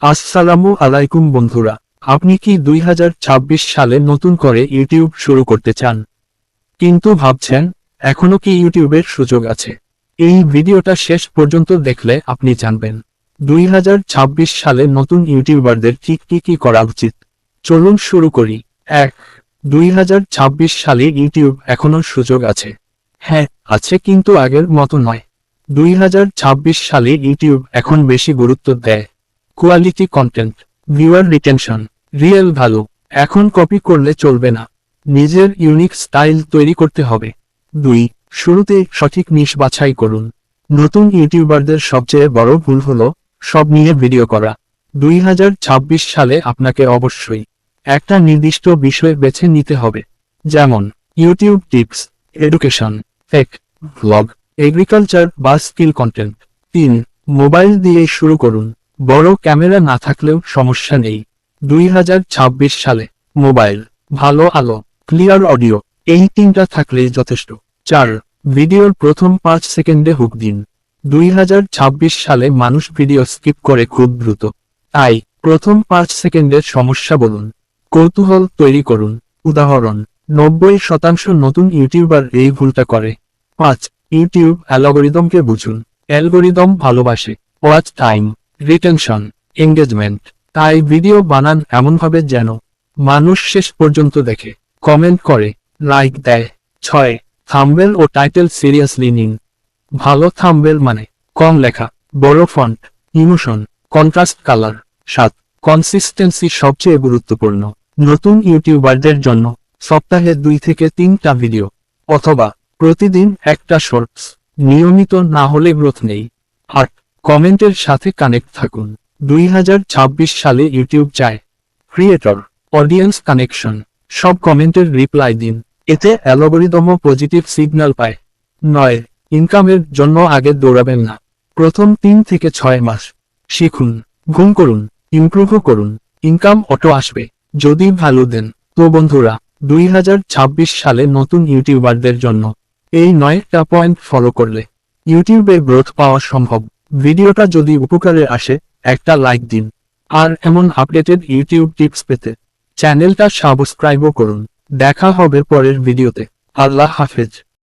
আসসালামু আলাইকুম বন্ধুরা, আপনি কি 2026 সালে নতুন করে ইউটিউব শুরু করতে চান, কিন্তু ভাবছেন এখনো কি ইউটিউবের সুযোগ আছে? এই ভিডিওটা শেষ পর্যন্ত দেখলে আপনি জানবেন 2026 সালে নতুন ইউটিউবারদের ঠিক কি করা উচিত। চলুন শুরু করি। 1. 2026 সালে ইউটিউব এখনো সুযোগ আছে। হ্যাঁ, আছে, কিন্তু আগের মতো নয়। 2026 সালে ইউটিউব এখন বেশি গুরুত্ব দেয় quality content, viewer retention, real value. এখন কপি করলে চলবে না, নিজের ইউনিক স্টাইল তৈরি করতে হবে। 2. শুরুতে সঠিক নিশ বাছাই করুন। নতুন ইউটিউবারদের সবচেয়ে বড় ভুল হলো সব নিয়ে ভিডিও করা। 2026 সালে আপনাকে অবশ্যই একটা নির্দিষ্ট বিষয় বেছে নিতে হবে, যেমন YouTube tips, education, tech, blog, agriculture বা স্কিল কন্টেন্ট। 3. মোবাইল দিয়ে শুরু করুন। বড় ক্যামেরা না থাকলেও সমস্যা নেই। 2026 সালে মোবাইল, ভালো আলো, ক্লিয়ার অডিও, এই তিনটা থাকলেই যথেষ্ট। 4. ভিডিওর প্রথম 5 সেকেন্ডে হুক দিন। 2026 সালে মানুষ ভিডিও স্কিপ করে খুব দ্রুত, তাই প্রথম 5 সেকেন্ডের সমস্যা বলুন, কৌতূহল তৈরি করুন। উদাহরণ, 90% নতুন ইউটিউবার এই ভুলটা করে। 5. ইউটিউব অ্যালগরিদমকে বুঝুন। অ্যালগরিদম ভালোবাসে ওয়াচ টাইম, রিটেনশন, এঙ্গেজমেন্ট। তাই ভিডিও বানান এমনভাবে যেন মানুষ শেষ পর্যন্ত দেখে, কমেন্ট করে, লাইক দেয়। 6. থাম্বনেল ও টাইটেল সিরিয়াসলি নিন। ভালো থাম্বনেল মানে কম লেখা, বড় font, emotion, contrast colour. 7. Consistency সবচেয়ে গুরুত্বপূর্ণ। নতুন ইউটিউবারদের জন্য সপ্তাহে 2 থেকে 3টা ভিডিও, অথবা প্রতিদিন একটা শর্টস, নিয়মিত না হলে গ্রোথ নেই। 8. কমেন্টের সাথে কানেক্ট থাকুন। 2026 সালে ইউটিউব চায় ক্রিয়েটর, অডিয়েন্স কানেকশন। সব কমেন্টের রিপ্লাই দিন, এতে অ্যালগরিদমও পজিটিভ সিগন্যাল পায়। 9. ইনকামের জন্য আগে দৌড়াবেন না। প্রথম 3 থেকে 6 মাস শিখুন, ঘুম করুন, ইমপ্রুভও করুন, ইনকাম অটো আসবে যদি ভ্যালু দেন। তো বন্ধুরা, 2026 সালে নতুন ইউটিউবারদের জন্য এই 9টা পয়েন্ট ফলো করলে ইউটিউবে গ্রোথ পাওয়া সম্ভব। ভিডিওটা যদি উপকারে আসে একটা লাইক দিন, আর এমন আপডেটেড ইউটিউব টিপস পেতে চ্যানেলটা সাবস্ক্রাইবও করুন। দেখা হবে পরের ভিডিওতে। আল্লাহ হাফেজ।